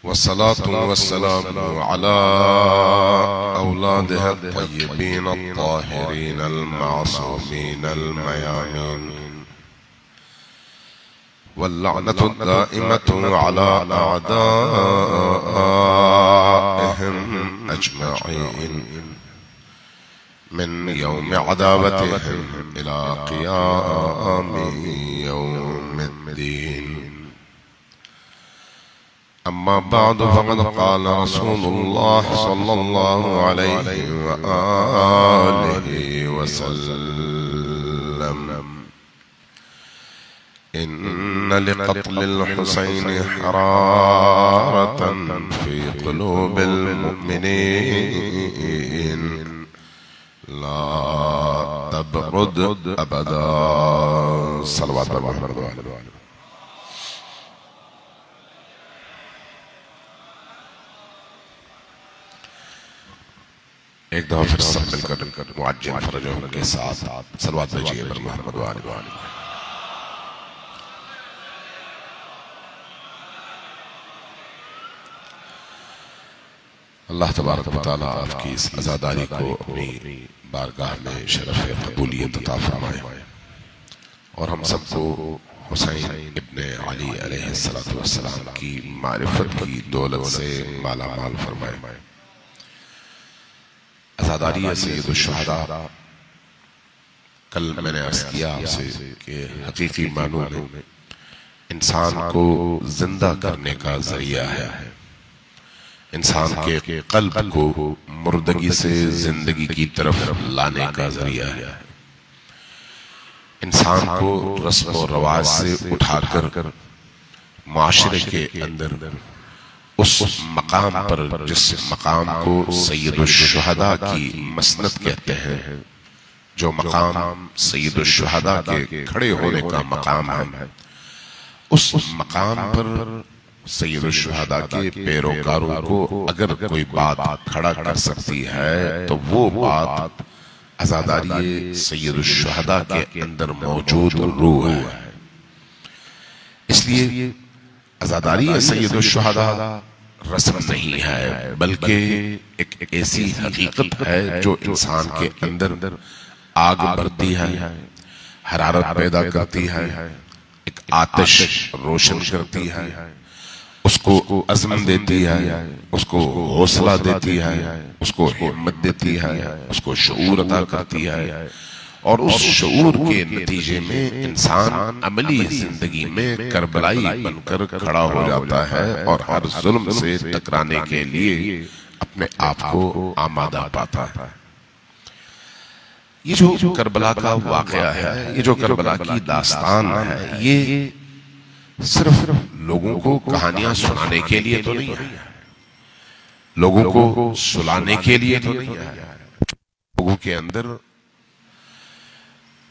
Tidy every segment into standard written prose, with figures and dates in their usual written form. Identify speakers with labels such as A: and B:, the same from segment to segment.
A: वस्सलातु वस्सलामु अला औलादिह अत्तय्यबीन अत्ताहिरीन अल-मासूमीन अल-मयामीन वल्लअनतु दाइमतु अला अअदाइहिम अजमईन मिन यौम अदावतिहिम इला क़ियामि यौमिद्दीन। अम्मा बादु फ़क़द क़ाल रसूलुल्लाह सल्लल्लाहु अलैहि वआलिहि वसल्लम इन्न लिक़त्लिल हुसैन हरारतन फ़ी क़ुलूबिल मुअमिनीन ला तबरुद अबदा। सल्लल्लाहु अलैहि वसल्लम। एक दफा फिर सब मिलकर मुअज्जिल फरजों के साथ सलवात भेजिए बर मोहम्मद व आले मोहम्मद। अल्लाह तबारक व तआला आपकी इस अज़ादारी को अपनी बारगाह में शरफ़ कबूलियत अता फरमाए और हम सबको हुसैन इब्ने अली अलैहिस्सलातु वस्सलाम की मारिफत की दौलत से माला माल फरमाए। अज़ादारी सय्यदुश शुहदा, कल मैंने अर्ज़ किया आपसे कि हकीकी मानों में इंसान को जिंदा करने का जरिया है, इंसान के कल्ब को मुर्दगी से जिंदगी की तरफ लाने का जरिया है, इंसान को रस्म और रवाज से उठाकर माशरे के अंदर उस मकाम पर जिस मकाम को सय्यदुश शुहदा की मसनद कहते हैं, जो मकाम सय्यदुश शुहदा के खड़े होने का मकाम है, उस मकाम पर सय्यदुश शुहदा के पैरोकारों को अगर कोई बात खड़ा कर सकती है तो वो बात अज़ादारी सय्यदुश शुहदा के अंदर मौजूद रूह है। इसलिए अज़ादारी सय्यदुश शुहदा रस्म नहीं है, बल्कि एक ऐसी हकीकत है जो इंसान के अंदर आग भरती है, हरारत पैदा करती है, एक आतिश रोशन करती है, उसको अज़्म देती है, उसको हौसला देती है, उसको हिम्मत देती है, उसको शऊर अता करती है और उस शऊर के नतीजे में इंसान अमली जिंदगी में करबलाई बनकर खड़ा हो जाता है और हर जुल्म से टकराने के लिए अपने आप को आमादा पाता है। ये जो करबला का वाकया है, ये जो करबला की दास्तान है, ये सिर्फ लोगों को कहानियां सुनाने के लिए तो नहीं है, लोगों को सुलाने के लिए तो नहीं है, लोगों के अंदर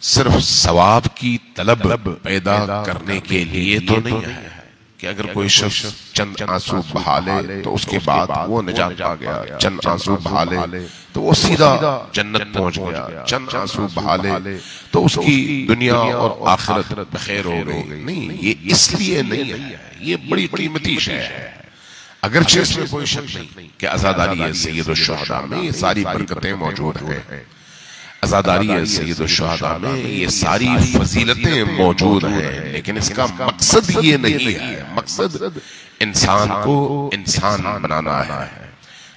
A: सिर्फ सवाब की तलब पैदा करने के लिए तो नहीं है कि अगर कोई शख्स चंद आंसू बहा ले तो उसके बाद वो निजात पा गया, चंद आंसू बहा ले तो वो सीधा जन्नत पहुंच गया, चंद आंसू बहा ले तो उसकी दुनिया और आखिरत बखैर हो गई। नहीं, ये इसलिए नहीं है, ये बड़ी कीमती शय है। अगरचे इसमें कोई शक नहीं कि अज़ादारी सय्यदुश शुहदा में ये सारी बरकतें मौजूद हैं, अज़ादारी सय्यदुश शुहदा में ये सारी फजीलतें मौजूद हैं, लेकिन इसका मकसद ये नहीं है। मकसद इंसान को इंसान बनाना है,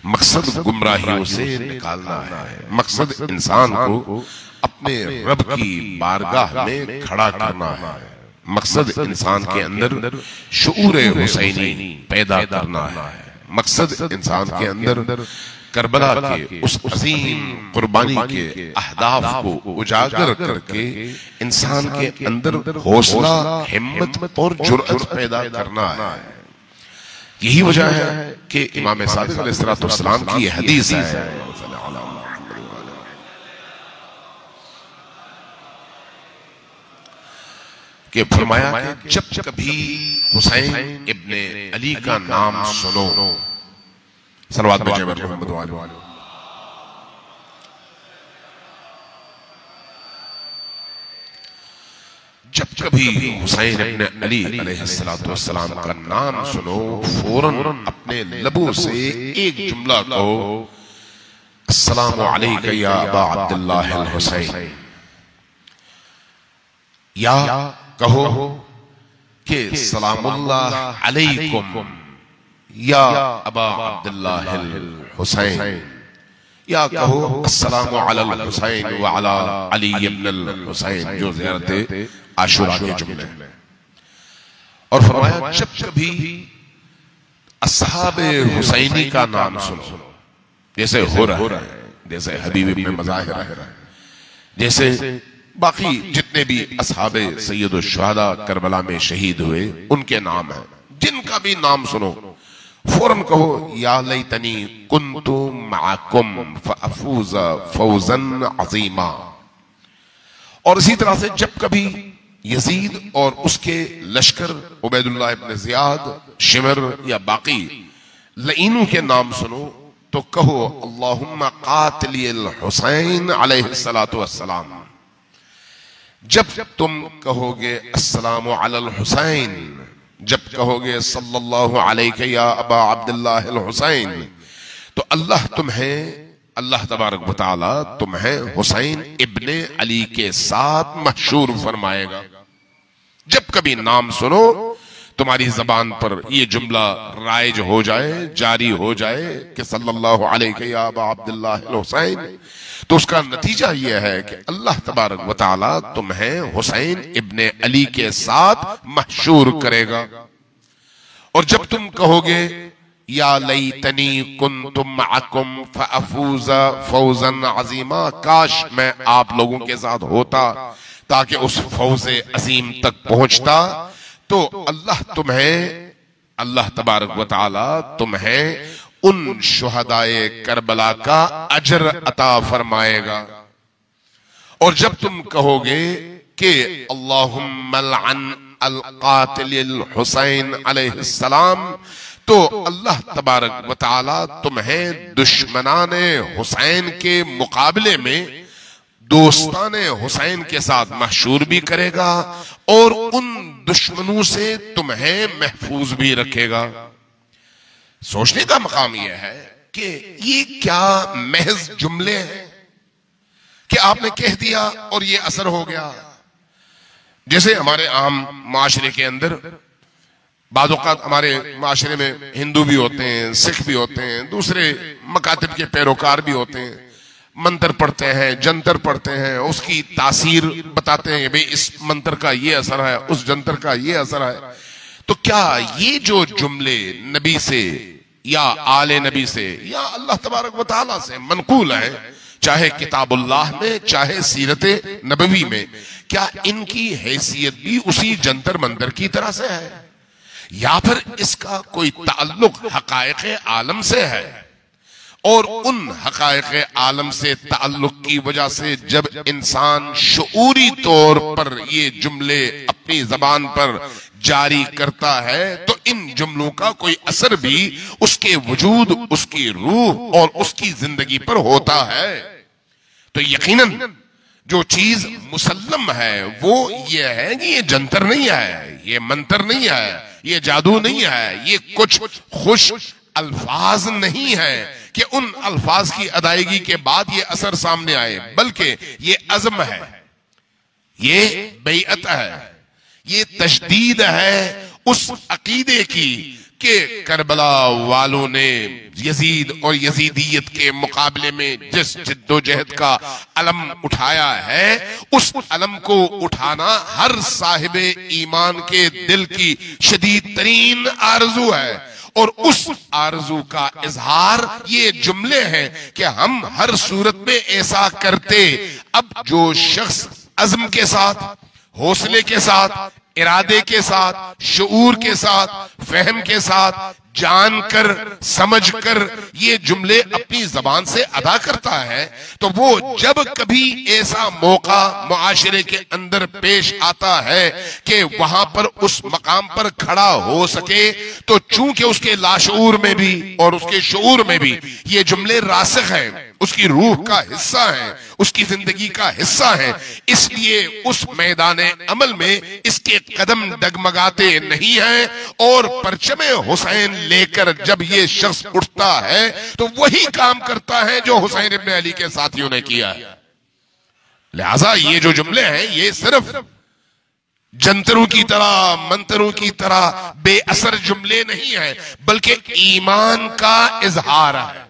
A: मकसद गुमराहियों से निकालना है, मकसद इंसान को अपने रब की बारगाह में खड़ा करना है, मकसद इंसान के अंदर शऊर हुसैनी पैदा करना है, मकसद इंसान के अंदर करबला के उस अजीम कुर्बानी के अहदाफ को उजागर करके इंसान के अंदर हौसला, हिम्मत और जुर्अत पैदा करना है। यही वजह है कि इमाम सादिक अलैहिस्सलाम की यह हदीस है कि फरमाया कि जब कभी हुसैन इब्ने अली का नाम सुनो, सलवात भेजिए मोहम्मद वाले, जब कभी हुसैन इब्ने अली अलैहिस्सलाम का नाम सुनो, फौरन अपने लबों से एक जुमला कहो, अस्सलामु अलैका या अबा अब्दुल्लाह अल हुसैन, या कहो कि सलामुल्लाह अलैकुम या अबा अब्दुल्लाह अल हुसैन, या कहो अस्सलामु अलल हुसैन व अला अली इब्न अल हुसैन, जो ज़ियारत आशुरा के जुमले। और फरमाया जब कभी अस्हाबे हुसैनी का नाम सुनो, जैसे हो रहा है, जैसे हबीब इब्न मज़ाहिर है, जैसे बाकी जितने भी अस्हाबे सैयदुश शुहदा करबला में शहीद हुए उनके नाम हैं, जिनका भी नाम सुनो फौरन कहो या लैतनी कुन्तु मअकुम फअफूज़ फौज़न अज़ीमा। और इसी तरह से जब कभी यजीद और उसके लश्कर उबैदुल्लाह इब्न ज़ियाद, शिमर या बाकी लईनों के नाम सुनो तो कहो अल्लाहुम्मा कातिलिल हुसैन अलैहिस्सलातु वस्सलाम। जब तुम कहोगे अस्सलामु अलल हुसैन, जब कहोगे सल्लल्लाहु अलैहि या अबा अब्दुल्लाह अल हुसैन, तो अल्लाह तबारक व तआला तुम्हें हुसैन इब्ने अली के साथ महशूर फरमाएगा। जब कभी नाम सुनो तुम्हारी जबान पर ये जुमला राइज हो जाए, जारी हो जाए कि सल्लल्लाहु अलैहि या अबा अब्दुल्लाह अल हुसैन, तो उसका नतीजा यह है कि अल्लाह तबारक व तआला तुम्हें हुसैन इब्ने अली के साथ महशूर करेगा। और जब तुम कहोगे या लैतनी कुन्तुम मअकुम फअफूज़ फौज़न अज़ीमा, काश मैं आप लोगों के साथ होता ताकि उस फौज़े अजीम तक पहुंचता, तो अल्लाह तबारक व तआला तुम्हें उन शुहदाए करबला का अजर अता फरमाएगा। और जब तुम कहोगे कि अल्लाहुम्मा लअन अल कातिलिल हुसैन अलैहिस्सलाम, तो अल्लाह तबारक व तआला तुम्हें दुश्मनाने हुसैन के मुकाबले में दोस्ताने हुसैन के साथ महशूर भी करेगा और उन दुश्मनों से तुम्हें महफूज भी रखेगा। सोचने का मकाम यह है कि ये क्या महज जुमले हैं कि आपने कह दिया और ये असर हो गया। जैसे हमारे आम माशरे के अंदर बाद औक़ात हमारे माशरे में हिंदू भी होते हैं, सिख भी होते हैं, दूसरे मकातिब के पैरोकार भी होते हैं, मंत्र पढ़ते हैं, जंतर पढ़ते हैं, उसकी तासीर बताते हैं, भाई इस मंत्र का ये असर है, उस जंतर का ये असर है। तो क्या ये जो जुमले नबी से या आले नबी से या अल्लाह तबारक व तआला से मनकूल है, चाहे किताबुल्लाह में चाहे सीरत नबवी में, क्या इनकी हैसियत भी उसी जंतर मंतर की तरह से है या फिर इसका कोई ताल्लुक हकायक़े आलम से है? और उन हकायक़े आलम से ताल्लुक की वजह से जब इंसान शऊरी तौर पर ये जुमले अपनी जबान पर जारी करता है तो इन जुमलों का कोई असर भी उसके वजूद, उसकी रूह और उसकी जिंदगी पर होता है। तो यकीनन जो चीज मुसल्लम है वो ये है कि ये जंतर नहीं है, ये मंत्र नहीं है, ये जादू नहीं है, ये कुछ खुश अल्फाज नहीं है कि उन अल्फाज की अदायगी के बाद ये असर सामने आए, बल्कि ये अज़्म है, ये बैअत है, ये तशदीद है उस अकीदे की कि करबला वालों ने यजीद और यजीदियत के मुकाबले में जिस जिद्दोजहद का अलम उठाया है, उस अलम को उठाना हर साहिबे ईमान के दिल की शदीद तरीन आरज़ू है। और उस आरज़ू का इजहार ये जुमले हैं कि हम हर सूरत में ऐसा करते। अब जो शख्स अज़्म के साथ, हौसले के साथ, इरादे के साथ, शऊर के साथ, फहम के साथ, जानकर समझकर ये जुमले अपनी जबान से अदा करता है, तो वो जब कभी ऐसा मौका मुआशरे के अंदर पेश आता है कि वहां पर उस मकाम पर खड़ा हो सके, तो चूंकि उसके लाशऊर में भी और उसके शऊर में भी ये जुमले रासिख हैं, उसकी रूह का हिस्सा हैं, उसकी जिंदगी का हिस्सा हैं। इसलिए उस मैदान अमल में इसके कदम डगमगाते नहीं हैं और परचमे हुसैन लेकर जब ये शख्स उठता है तो वही काम करता है जो हुसैन इब्ने अली के साथियों ने किया है। लिहाजा ये जो जुमले हैं ये सिर्फ जंतरों की तरह, मंतरों की तरह बेअसर जुमले नहीं है, बल्कि ईमान का इजहार है,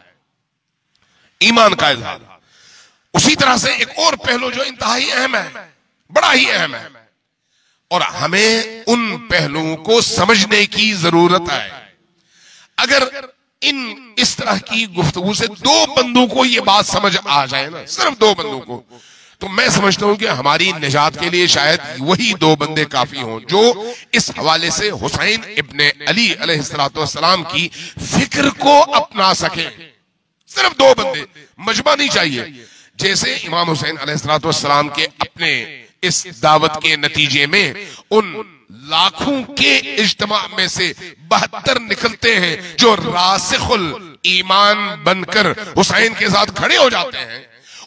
A: ईमान का इजहार। उसी तरह से एक और पहलू जो इंतहाई अहम है, बड़ा ही अहम है, और हमें उन पहलुओं को समझने की जरूरत है। अगर इस तरह की गुफ्तगू से दो बंदों को यह बात समझ आ जाए ना, सिर्फ दो बंदों को, तो मैं समझता हूं कि हमारी निजात के लिए शायद वही दो बंदे काफी हों जो इस हवाले से हुसैन इब्ने अली अलैहिस्सलाम की फिक्र को अपना सके। सिर्फ दो बंदे, मजमा नहीं चाहिए। जैसे इमाम हुसैन अलैहिस्सलाम के अपने इस दावत के नतीजे में उन लाखों के इज्तिमा में से 72 निकलते हैं जो रासिखुल ईमान बनकर हुसैन के साथ खड़े हो जाते हैं,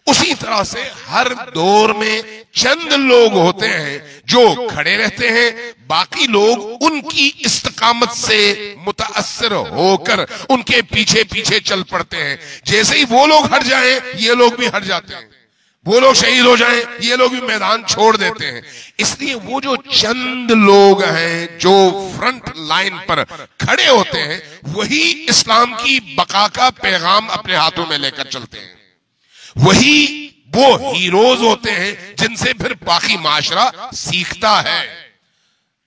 A: उसी तरह से हर दौर में चंद लोग होते हैं जो खड़े रहते हैं, बाकी लोग उनकी इस्तकामत से मुताअस्सिर होकर उनके पीछे पीछे चल पड़ते हैं। जैसे ही वो लोग हट जाएं ये लोग भी हट जाते हैं, वो लोग शहीद हो जाएं ये लोग भी मैदान छोड़ देते हैं। इसलिए वो जो चंद लोग हैं जो फ्रंट लाइन पर खड़े होते हैं वही इस्लाम की बका का पैगाम अपने हाथों में लेकर चलते हैं, वही वो हीरोज होते हैं जिनसे फिर बाकी माशरा सीखता है।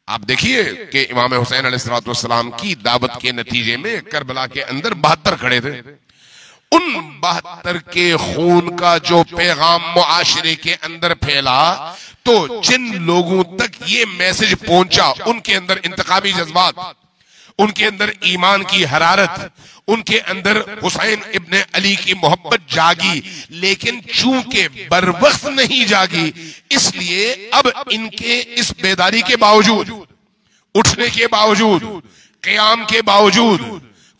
A: आप देखिए कि इमाम हुसैन अलैहिस्सलाम की दावत के नतीजे में करबला के अंदर 72 खड़े थे। उन 72 के खून का जो पैगाम मुआशरे के अंदर फैला, तो जिन लोगों तक ये मैसेज पहुंचा उनके अंदर इंतकामी जज्बात, उनके अंदर ईमान की हरारत, उनके अंदर हुसैन इब्ने अली की मोहब्बत जागी, लेकिन चूंकि बरवक्त नहीं जागी, इसलिए अब इनके इस बेदारी के बावजूद, उठने के बावजूद, क़याम के बावजूद,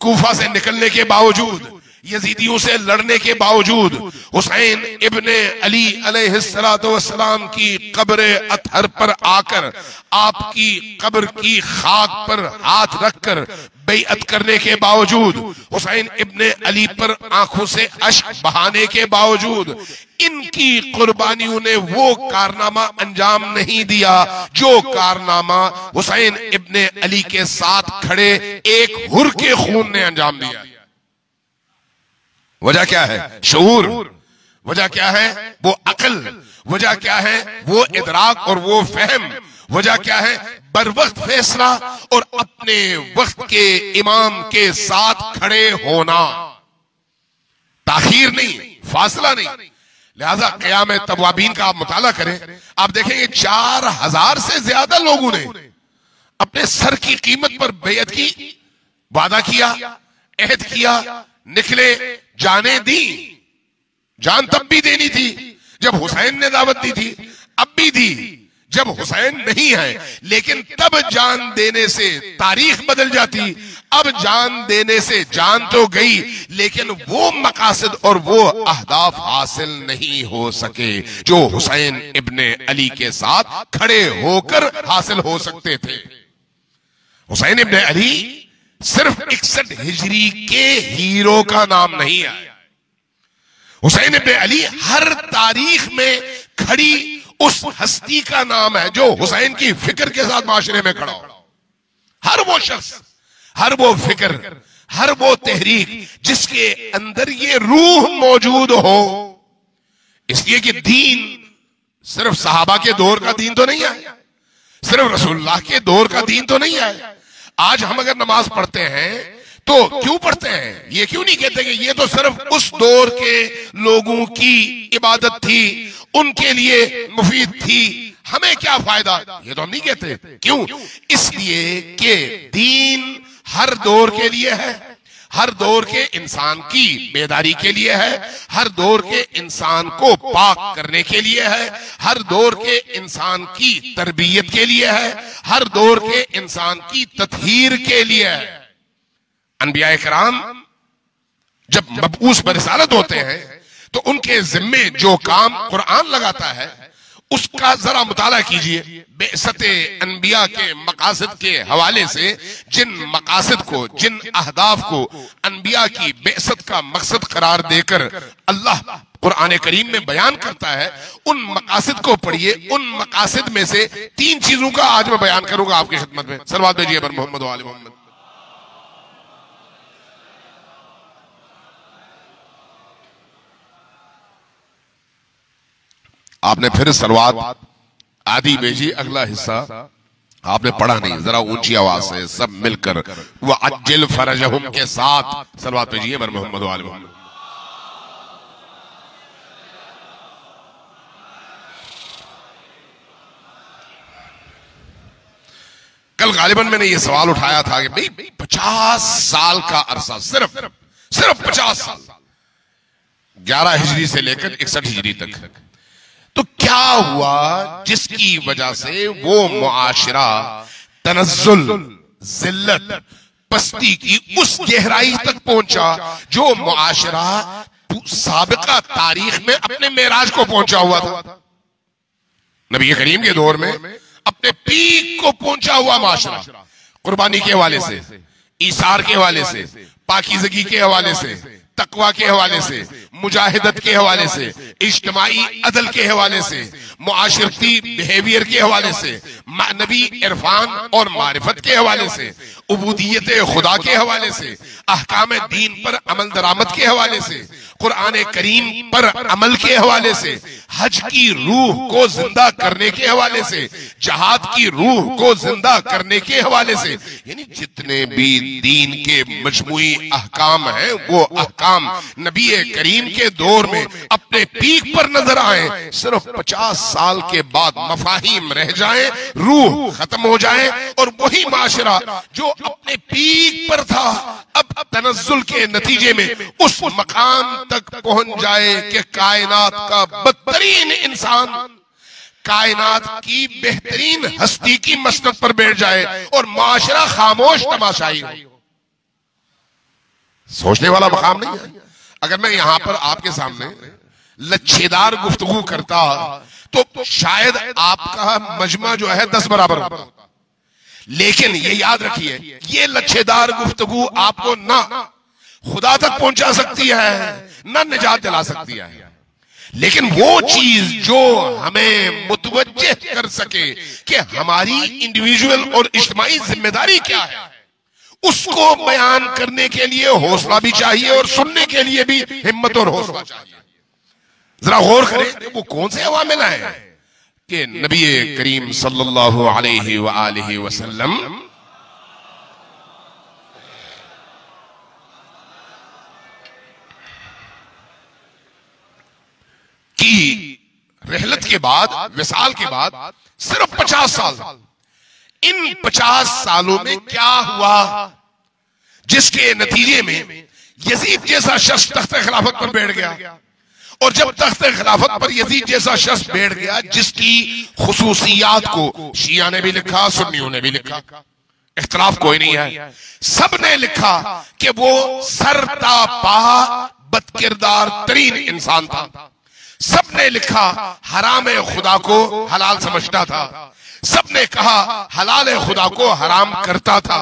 A: कूफा से निकलने के बावजूद, यजीदियों से लड़ने के बावजूद, हुसैन इब्ने अली अलैहिस्सलाम की कब्र अतहर पर आकर आपकी कब्र की खाक पर हाथ रखकर बैअत करने के बावजूद, हुसैन इब्ने अली पर आंखों से अश्क बहाने के बावजूद, इनकी कुर्बानियों ने वो कारनामा अंजाम नहीं दिया जो कारनामा हुसैन इब्ने अली के साथ खड़े एक हुर के खून ने अंजाम दिया। वजह क्या है? शऊर। वजह क्या है? वो अकल। वजह क्या है? वो इदराक और वो फहम। वजह क्या है? बरवक्त फैसला और अपने वक्त के इमाम के साथ खड़े होना, ताखीर नहीं, फासला नहीं। लिहाजा क़याम तवाबीन का आप मुताला करें, आप देखेंगे 4000 से ज्यादा लोगों ने अपने सर की कीमत पर बैअत की, वादा किया, अहद किया, निकले, जाने दी। जान तब भी देनी थी जब हुसैन ने दावत दी थी, अब भी दी जब हुसैन नहीं है, लेकिन तब जान देने से तारीख बदल जाती। अब जान देने से जान तो गई, लेकिन वो मकासद और वो अहदाफ हासिल नहीं हो सके जो हुसैन इब्ने अली के साथ खड़े होकर हासिल हो सकते थे। हुसैन इब्ने अली सिर्फ 61 हिजरी के हीरो का नाम नहीं है। हुसैन इब्ने अली हर तारीख में खड़ी उस हस्ती का नाम है जो हुसैन की फिक्र के साथ माशरे में खड़ा हो। हर वो शख्स, हर वो फिक्र, हर वो तहरीक जिसके अंदर ये रूह मौजूद हो। इसलिए कि दीन सिर्फ सहाबा के दौर का दीन तो नहीं है, सिर्फ रसूलुल्लाह के दौर का दीन तो नहीं है। आज हम अगर नमाज पढ़ते हैं तो क्यों पढ़ते हैं? ये क्यों नहीं कहते कि ये तो सिर्फ उस दौर के लोगों की इबादत थी, उनके लिए मुफीद थी, हमें क्या फायदा? ये तो हम नहीं कहते। क्यों? इसलिए कि दीन हर दौर के लिए है, हर दौर के इंसान की बेदारी के लिए है, हर दौर के इंसान को पाक करने के लिए है, हर दौर के इंसान की तरबियत के लिए है, हर दौर के इंसान की तत्हीर के लिए है। अनबिया-ए-किराम जब मबऊस बरिसालत होते हैं तो उनके जिम्मे जो काम कुरान लगाता है उसका जरा मुताला कीजिए। बेअसते अनबिया के मकासद के हवाले से जिन मकासद को, जिन अहदाफ को अनबिया की बेअसत का मकसद करार देकर अल्लाह कुरान करीम में बयान करता है, उन मकासद को पढ़िए। उन मकासद में से 3 चीजों का आज मैं बयान करूंगा आपकी खिदमत में। सलवात भेजिए पर मोहम्मद व आले मोहम्मद। आपने फिर सलवात आदि भेजी, अगला हिस्सा आपने पढ़ा नहीं, जरा ऊंची आवाज से सब मिलकर वह अज्जिल फरजहुम के साथ सलवात भेजिए पर मोहम्मद व आले मोहम्मद। कल गालिबन मैंने ये सवाल उठाया था कि भाई 50 साल का अरसा, सिर्फ 50 साल, 11 हिजरी से लेकर 61 हिजरी तक, तो क्या हुआ जिसकी वजह से वो मुआशरा तनज़्ज़ुल, जिल्लत, पस्ती की उस गहराई तक पहुंचा जो मुआशरा साबिका तारीख में अपने मेराज को पहुंचा हुआ था। नबी करीम के दौर में अपने पीक को पहुंचा हुआ माशरा, कुर्बानी के हवाले से, ईसार के हवाले से, पाकीज़गी के हवाले से, तकवा के हवाले से, मुजाहिदत के हवाले से, इज्तिमाई अदल के हवाले से, मुआशरती बिहेवियर के हवाले से, मानवी इरफान और मारिफत के हवाले से, उबूदियत खुदा के हवाले से, अहकाम दीन पर अमल दरामद के हवाले से, कुरान करीम पर अमल के हवाले से, हज की रूह को जिंदा करने के हवाले से, जहाद की रूह को जिंदा करने के हवाले से, यानी जितने भी दीन के मजमुई अहकाम हैं वो अहकाम नबी करीम के दौर में अपने पीक पर नजर आए। सिर्फ 50 साल के बाद मफाहिम रह जाएं, रूह खत्म हो जाए और वही माशरा जो अपने पीक पर था अब तनज़्ज़ुल के नतीजे में उस मकाम तक पहुंच जाए कि कायनात का बदतरीन इंसान कायनात की बेहतरीन हस्ती की मसनद पर बैठ जाए और माशरा खामोश तमाशाई हो। सोचने वाला मकाम नहीं है। अगर मैं यहां पर आपके सामने लच्छेदार गुफ्तगू करता तो शायद आपका मजमा जो है 10 बराबर होता, लेकिन ये याद रखिए ये लच्छेदार गुफ्तगू आपको ना खुदा तक पहुंचा सकती है ना निजात दिला सकती है, लेकिन वो चीज जो हमें मुतवज्जे कर सके कि हमारी इंडिविजुअल और इज्तिमाई जिम्मेदारी क्या है, उसको बयान करने के लिए हौसला भी चाहिए और सुनने के लिए भी हिम्मत और हौसला चाहिए। जरा गौर करें वो कौन से अवामिल हैं कि नबी करीम सल्लल्लाहु अलैहि व आलिहि वसल्लम की रहलत के बाद, विसाल के बाद सिर्फ 50 साल, इन 50 सालों में क्या हुआ जिसके नतीजे में यजीद जैसा शख्स तख्त खिलाफत पर बैठ गया। और जब तख्त खिलाफत पर यजीद जैसा शख्स बैठ गया जिसकी खुसूसियात को शिया ने भी लिखा, सुन्नियों ने भी लिखा, इख्तिलाफ कोई नहीं है, सब ने लिखा कि वो सरतापा बदकिरदार तरीन इंसान था। सब ने लिखा हराम खुदा को हलाल समझता था, सब ने कहा हलाल खुदा को हराम करता था,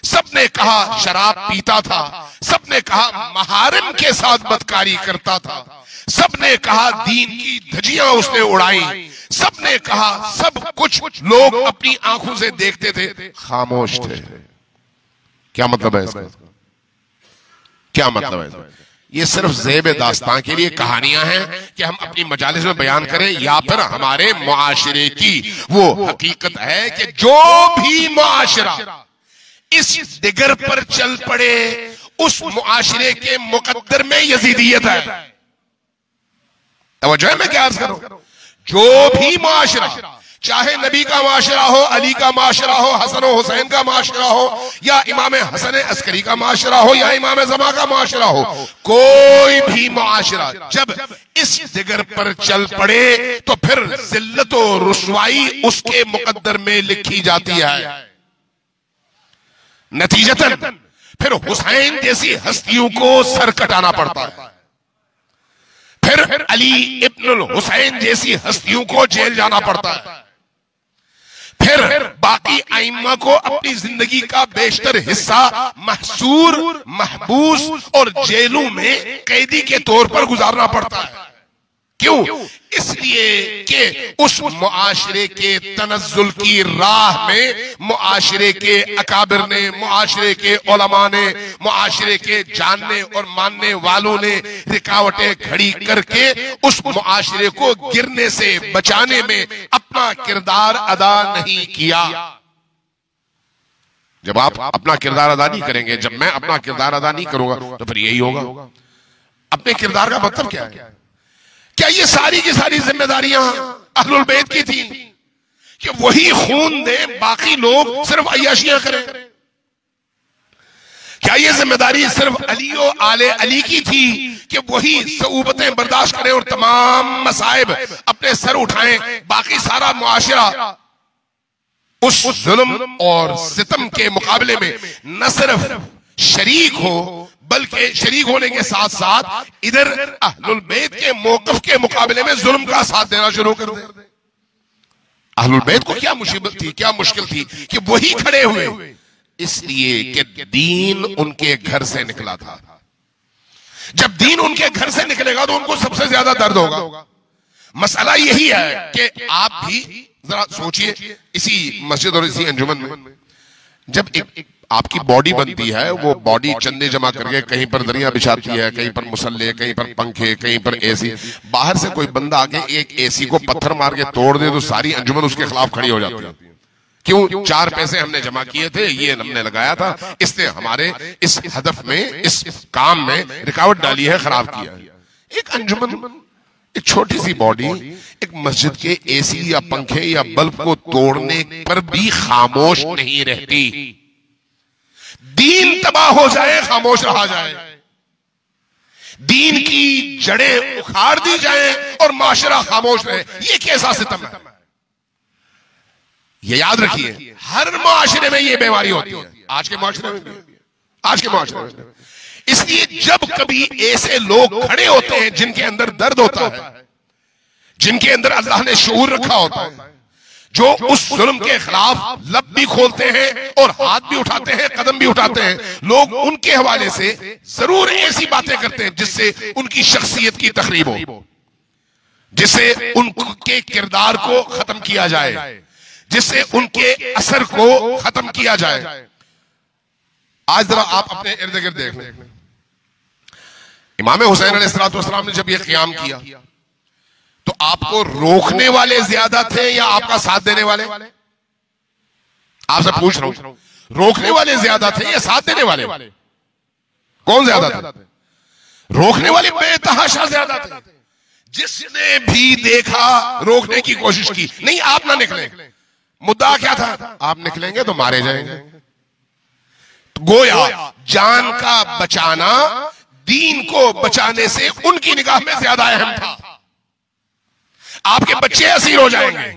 A: सब ने कहा शराब पीता था, सब ने कहा महारिम के साथ बदकारी करता था, सब ने कहा दीन की धज्जियां उसने उड़ाई, सब ने कहा सब कुछ लोग अपनी आंखों से देखते थे, खामोश थे। क्या मतलब है इसका? क्या मतलब है इसका? ये सिर्फ ज़ेब दास्तां के लिए कहानियां हैं कि हम अपनी मजालिस में बयान करें, या फिर हमारे मुआशरे की वो हकीकत है कि जो भी मुआशरा इस दिगर पर चल पड़े उस मुआशरे के मुकद्दर में यजीदियत है। तवज्जो है मैं क्या अर्ज करूं? जो भी मुआशरा, चाहे नबी का माशरा हो, अली का माशरा हो, हसन हुसैन का माशरा हो, या इमाम हसन अस्करी का माशरा हो, या इमाम ज़मा का माशरा हो, कोई भी माशरा जब इस दिगर पर चल पड़े तो फिर जिल्लत और रुसवाई उसके मुकद्दर में लिखी जाती है। नतीजतन फिर हुसैन जैसी हस्तियों को सर कटाना पड़ता है, फिर अली इब्नुल हुसैन जैसी हस्तियों को जेल जाना पड़ता है, फिर बाकी आइम्मा को अपनी जिंदगी का बेशतर हिस्सा महसूर, महबूस और जेलों में कैदी के तौर पर गुजारना पड़ता है। क्यों? इसलिए कि उस मुआशरे के तनज़्ज़ुल की राह में मुआशरे के अकाबिर ने, मुआशरे के उलमा ने, मुआशरे के जानने और मानने वालों ने रुकावटें खड़ी करके उस मुआशरे को गिरने से बचाने में अपना किरदार अदा नहीं किया। जब आप अपना किरदार अदा नहीं करेंगे, जब मैं अपना किरदार अदा नहीं करूंगा, तो फिर यही होगा। अपने किरदार का मतलब क्या है? क्या ये सारी की सारी जिम्मेदारियां अहलुल बैत की थी कि वही खून दे, बाकी लोग सिर्फ अय्याशियां करें? क्या ये जिम्मेदारी सिर्फ अली और आले अली की थी कि वही सऊबतें बर्दाश्त करें और तमाम मसाइब अपने सर उठाएं, बाकी सारा मुआशरा उस जुल्म और सितम के मुकाबले में न सिर्फ शरीक हो, बल्कि शरीक होने के साथ साथ इधर अहलुल बैत के मौक़िफ़ के मुकाबले में जुल्म का साथ देना शुरू कर दे। अहलुल बैत को क्या मुसीबत थी, क्या मुश्किल थी कि वही खड़े हुए? इसलिए कि दीन उनके घर से निकला था। जब दीन उनके घर से निकलेगा तो उनको सबसे ज्यादा दर्द होगा। मसला यही है कि आप भी जरा सोचिए, इसी मस्जिद और इसी अंजुमन में जब एक आपकी बॉडी बनती है, वो बॉडी चंदे जमा करके कहीं पर दरिया बिछाती है, कहीं पर मुसल्ले, कहीं पर पंखे, कहीं पर एसी। बाहर से कोई बंदा आके एक एसी को पत्थर मार के तोड़ दे तो सारी अंजुमन उसके खिलाफ खड़ी हो जाती है। क्यों? 4 पैसे हमने जमा किए थे, ये हमने लगाया था, इसने हमारे इस हदफ में, इस काम में रुकावट डाली है, खराब किया है। एक अंजुमन, एक छोटी सी बॉडी एक मस्जिद के एसी या पंखे या बल्ब को तोड़ने पर भी खामोश नहीं रहती। दीन तबाह हो जाए, खामोश रहा जाए, दीन की जड़ें उखाड़ दी जाए और माशरा खामोश रहे, ये कैसा सितम है? ये याद रखिए, हर माशरे में ये बीमारी होती है। आज के माशरे में, आज के माशरे में। इसलिए जब कभी ऐसे लोग खड़े होते हैं जिनके अंदर दर्द होता है, जिनके अंदर अल्लाह ने शऊर रखा होता है, जो उस जुल्म के खिलाफ लब भी खोलते हैं और हाथ भी उठाते हैं, कदम भी उठाते हैं, लोग उनके हवाले से जरूर ऐसी बातें करते हैं जिससे उनकी शख्सियत की तकरीब हो, जिससे उनके किरदार को खत्म किया जाए, जिससे उनके असर को खत्म किया जाए। आज जरा आप अपने इर्द गिर्द देख लें, इमाम हुसैन अलैहिस्सलाम ने जब यह क़याम किया तो आपको रोकने वाले ज्यादा थे या आपका साथ देने वाले? आपसे पूछ रहा हूं, रोकने वाले ज्यादा थे या साथ देने वाले? कौन ज्यादा थे? रोकने वाले बेतहाशा ज्यादा थे। जिसने भी देखा रोकने की कोशिश की, नहीं आप ना निकले। मुद्दा क्या था? आप निकलेंगे तो मारे जाएंगे। गोया जान का बचाना दीन को बचाने से उनकी निगाह में ज्यादा अहम था। आपके बच्चे असीर हो जाएंगे,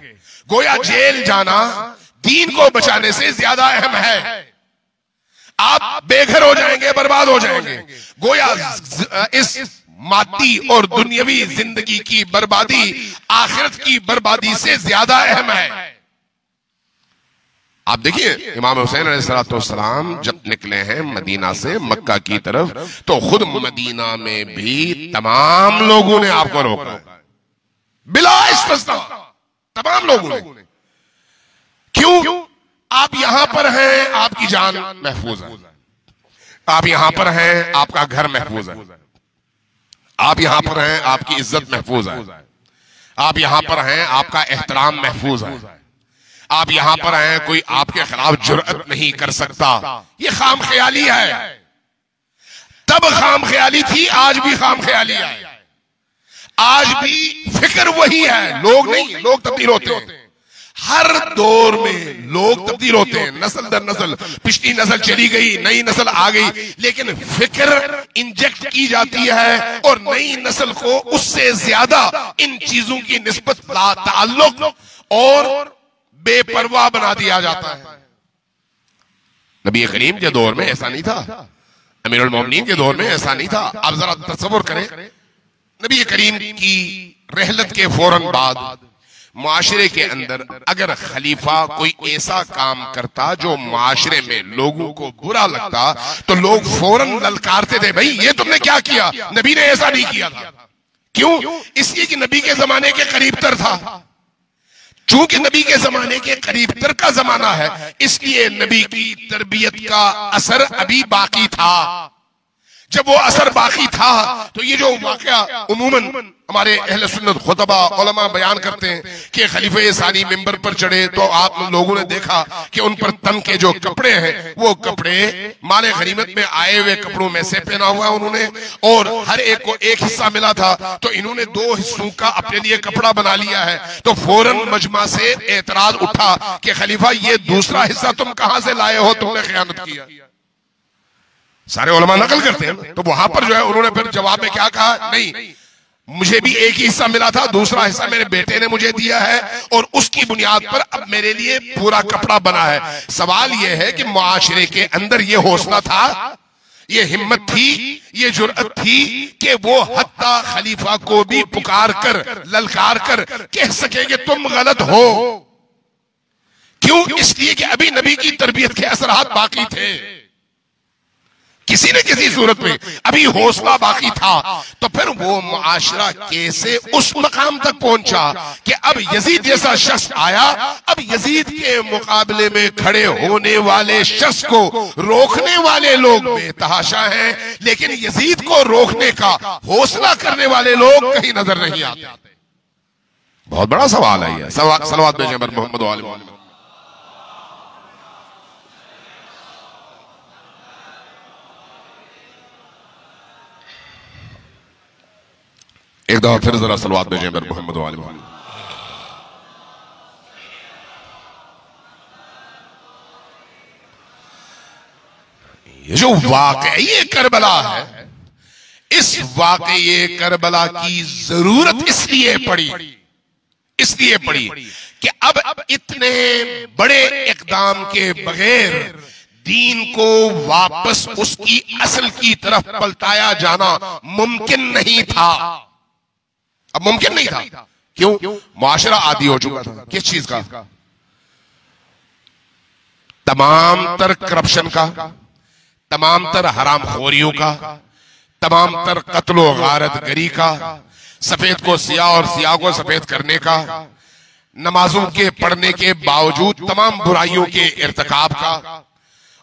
A: गोया जेल जाना दीन को बचाने से ज्यादा अहम है। आप बेघर हो जाएंगे, बर्बाद हो जाएंगे, गोया इस मादी और दुनियावी जिंदगी की बर्बादी आखिरत की बर्बादी से ज्यादा अहम है। आप देखिए, इमाम हुसैन अलैहिस्सलाम जब निकले हैं मदीना से मक्का की तरफ, तो खुद मदीना में भी तमाम लोगों ने आपको रोका, बिला इस्तिस्ना तमाम लोगों ने। क्यों? आप यहां पर हैं, आपकी जान महफूज है, आप यहां पर हैं, आपका घर महफूज है, आप यहां पर हैं, आपकी इज्जत महफूज है, आप यहां पर हैं, आपका एहतराम महफूज है, आप यहां पर हैं, कोई आपके खिलाफ जुर्अत नहीं कर सकता। ये खाम ख्याली है, तब खाम ख्याली थी, आज भी खाम ख्याली है, आज भी फिक्र वही है। लोग नहीं, लोग तब्दील होते हैं, हर दौर में लोग तब्दील होते हैं, नस्ल दर नस्ल, पिछली नस्ल चली गई, नई नस्ल आ गई, लेकिन फिक्र इंजेक्ट की जाती है और नई नस्ल को उससे ज्यादा इन चीजों की निस्बत ताल्लुक और बेपरवाह बना दिया जाता है। नबी करीम के दौर में ऐसा नहीं था, अमीरुल मोमिनीन के दौर में ऐसा नहीं था। आप जरा तसव्वुर करें, नबी करीम की रहलत के फौरन बाद माशरे के अंदर अगर खलीफा कोई ऐसा काम करता जो माशरे में लोगों को बुरा लगता तो लोग फौरन ललकारते थे, भाई ये तुमने क्या किया, नबी ने ऐसा नहीं किया था। क्यों? इसलिए कि नबी के जमाने के करीब तर था। चूंकि नबी के जमाने के करीब तर का जमाना है, इसलिए नबी की तरबियत का असर अभी बाकी था। जब वो असर बाकी था तो ये जो वाकया उमूमन हमारे अहले सुन्नत खुतबा उलमा बयान करते हैं कि खलीफे सानी मिंबर पर चढ़े तो आप लोगों ने देखा कि उन पर तन के जो कपड़े हैं वो कपड़े माले गनीमत में आए हुए कपड़ों में से पहना हुआ उन्होंने, और हर एक को एक हिस्सा मिला था तो इन्होंने 2 हिस्सों का अपने लिए कपड़ा बना लिया है। तो फौरन मजमा से एतराज उठा कि खलीफा ये दूसरा हिस्सा तुम कहां से लाए हो, तुमने खयानत किया। सारे उलमा नकल करते हैं। तो वहां पर जो है उन्होंने फिर जवाब में क्या कहा, नहीं मुझे भी एक ही हिस्सा मिला था, दूसरा हिस्सा मेरे बेटे ने मुझे दिया है और उसकी बुनियाद पर अब मेरे लिए पूरा कपड़ा बना है। सवाल यह है कि मुआशरे के अंदर यह हौसला था, ये हिम्मत थी, ये जुर्अत थी कि वो हत्ता खलीफा को भी पुकार कर ललकार कर कह सके कि तुम गलत हो। क्यों? इसलिए कि अभी नबी की तरबियत के असरात बाकी थे, किसी न किसी सूरत में अभी हौसला बाकी था। तो फिर वो मुआशरा कैसे उस मकाम तक पहुंचा कि अब यजीद जैसा शख्स आया, अब यजीद के मुकाबले में खड़े होने वाले शख्स को रोकने वाले लोग बेतहाशा हैं, लेकिन यजीद को रोकने का हौसला करने वाले लोग कहीं नजर नहीं आते। बहुत बड़ा सवाल है ये। सलवात भेजें मोहम्मद वाले मोहम्मद। एक दफा फिर जरा सलवात भेजें मोहम्मद वाले मोहम्मद। ये जो वाकई करबला है, इस वाकई करबला की जरूरत इसलिए पड़ी कि अब इतने बड़े इकदाम के बगैर दीन को वापस उसकी असल की तरफ पलटाया जाना मुमकिन नहीं था। अब मुमकिन नहीं था। क्यों? मुआशरा आदी हो चुका था किस चीज का? तमाम तर करप्शन का, तमाम तर हरामखोरियों का, तमाम तर कत्लो गारतगरी का, सफेद को सियाह और सियाह को सफेद करने का, नमाजों के पढ़ने के बावजूद तमाम बुराइयों के इर्तिकाब का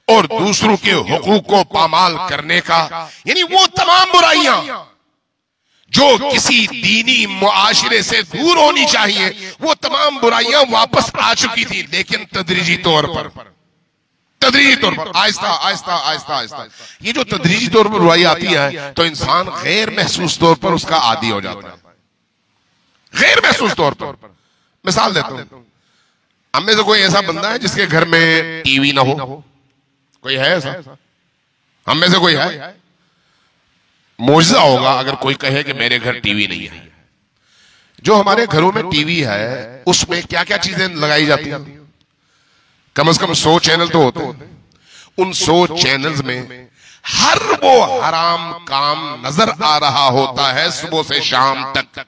A: और दूसरों के हुकूक को पामाल करने का, यानी वो तमाम बुराइयां जो किसी दीनी मुआशरे से दूर होनी चाहिए, वो तमाम बुराइयां वापस आ चुकी थी, लेकिन तदरीजी तौर पर आहिस्ता आहिस्ता। ये जो तदरीजी तौर पर बुराई आती है तो इंसान गैर महसूस तौर पर उसका आदी हो जाता है। गैर महसूस तौर पर मिसाल देता हूं, हम में से कोई ऐसा बंदा है जिसके घर में टीवी ना हो? कोई है ऐसा? हम में से कोई है? मौजज़ा होगा अगर कोई कहे कि मेरे घर टीवी नहीं है। जो हमारे घरों में टीवी है उसमें क्या क्या चीजें लगाई जाती हैं? कम से कम 100 चैनल तो होते हैं। उन 100 चैनल्स में हर वो हराम काम नजर आ रहा होता है सुबह से शाम तक।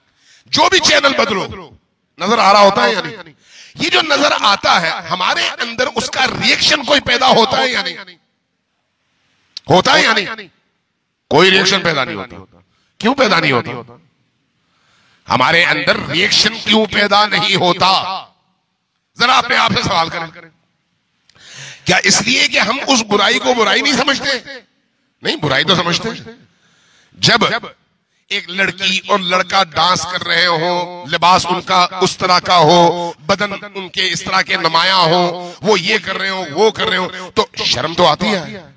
A: जो भी चैनल बदलो नजर आ रहा होता है या नहीं? ये जो नजर आता है हमारे अंदर उसका रिएक्शन कोई पैदा होता है या नहीं? होता है या नहीं? कोई रिएक्शन पैदा नहीं होता। क्यों पैदा नहीं होता? हमारे अंदर रिएक्शन क्यों पैदा नहीं होता? जरा अपने आप से सवाल करें। क्या इसलिए कि हम उस बुराई को बुराई नहीं समझते? नहीं, बुराई तो समझते। जब एक लड़की और लड़का डांस कर रहे हो, लिबास उनका उस तरह का हो, बदन उनके इस तरह के नुमाया हो, वो ये कर रहे हो वो कर रहे हो, तो शर्म तो आती है,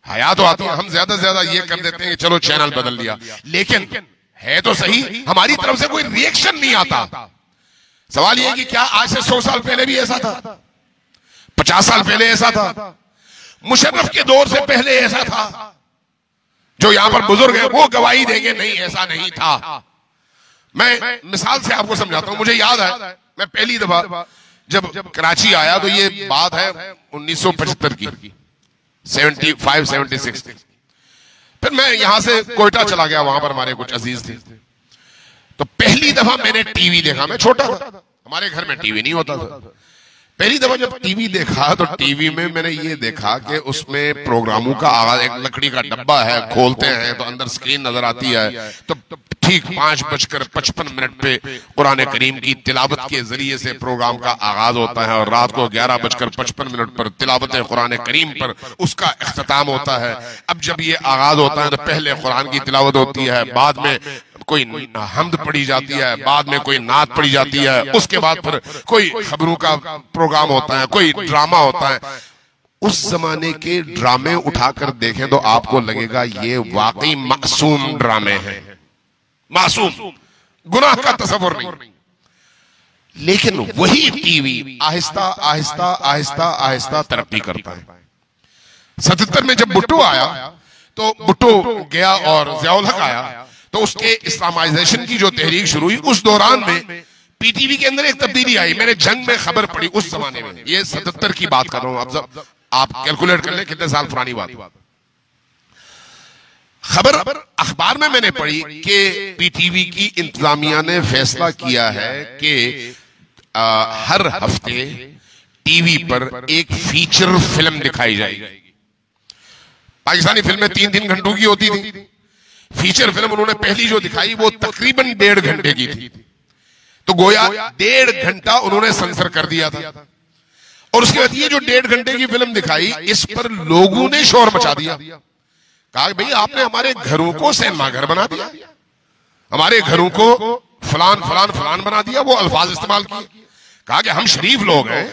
A: हया तो आती है। हम ज्यादा से ज्यादा ये कर देते हैं कि चलो चैनल बदल दिया, लेकिन है तो सही हमारी तरफ से कोई रिएक्शन नहीं आता। सवाल यह कि क्या आज से 100 साल पहले भी ऐसा था? 50 साल पहले ऐसा था? मुशर्रफ के दौर से पहले ऐसा था? जो यहां पर बुजुर्ग है वो गवाही देंगे नहीं ऐसा नहीं था। मैं मिसाल से आपको समझाता हूं। मुझे याद है मैं पहली दफा जब कराची आया तो ये बात है 1975 की, 75-76। फिर मैं यहां से कोयटा चला गया, वहां पर हमारे कुछ अजीज थे। तो पहली दफा मैंने टीवी देखा, मैं छोटा था, हमारे घर में टीवी नहीं होता था। पहली दफा जब टीवी देखा तो टीवी में मैंने ये देखा कि उसमें प्रोग्रामों का आगाज, एक लकड़ी का डब्बा है, खोलते हैं तो अंदर स्क्रीन नजर आती है। तो ठीक 5:55 पे कुरान करीम की तिलावत के जरिए से प्रोग्राम का आगाज होता है और रात को 11:55 पर तिलावत कुरान करीम पर उसका इख्तिताम होता है। अब जब ये आगाज होता है तो पहले कुरान की तिलावत होती है, बाद में कोई हमद पढ़ी जाती है, बाद में कोई नात पढ़ी जाती है, उसके बाद फिर कोई खबरों का प्रोग्राम होता है, कोई ड्रामा होता है। उस जमाने के ड्रामे उठाकर देखें तो आपको लगेगा ये वाकई मासूम ड्रामे हैं, मासूम, गुनाह का तस्वुर नहीं। लेकिन वही टीवी आहिस्ता आहिस्ता आहिस्ता आहिस्ता तरक्की करता है। 77 में जब भुट्टो आया तो भुट्टो गया और ज़ियाउल हक आया, तो उसके इस्लामाइजेशन की जो तहरीक शुरू हुई, उस दौरान में पीटीवी के अंदर एक तब्दीली आई। मैंने जंग में खबर पढ़ी उस जमाने में, ये 77 की बात कर रहा हूं। अब आप कैलकुलेट कर ले कितने साल पुरानी बात। खबर अखबार में मैंने पढ़ी कि पीटीवी की इंतजामिया ने फैसला किया है कि हर हफ्ते टीवी पर एक फीचर फिल्म दिखाई जाएगी। पाकिस्तानी फिल्में 3-3 घंटों की होती थी। फीचर फिल्म उन्होंने पहली जो दिखाई वो तकरीबन 1.5 घंटे की थी। तो गोया 1.5 घंटा उन्होंने सेंसर कर दिया था। और उसके बाद ये जो 1.5 घंटे की फिल्म दिखाई, इस पर लोगों ने शोर मचा दिया। कहा भाई आपने हमारे घरों को सिनेमा घर बना दिया, हमारे घरों को फलान फलान फलान बना दिया, वो अल्फाज इस्तेमाल किए। कहा कि हम शरीफ लोग हैं,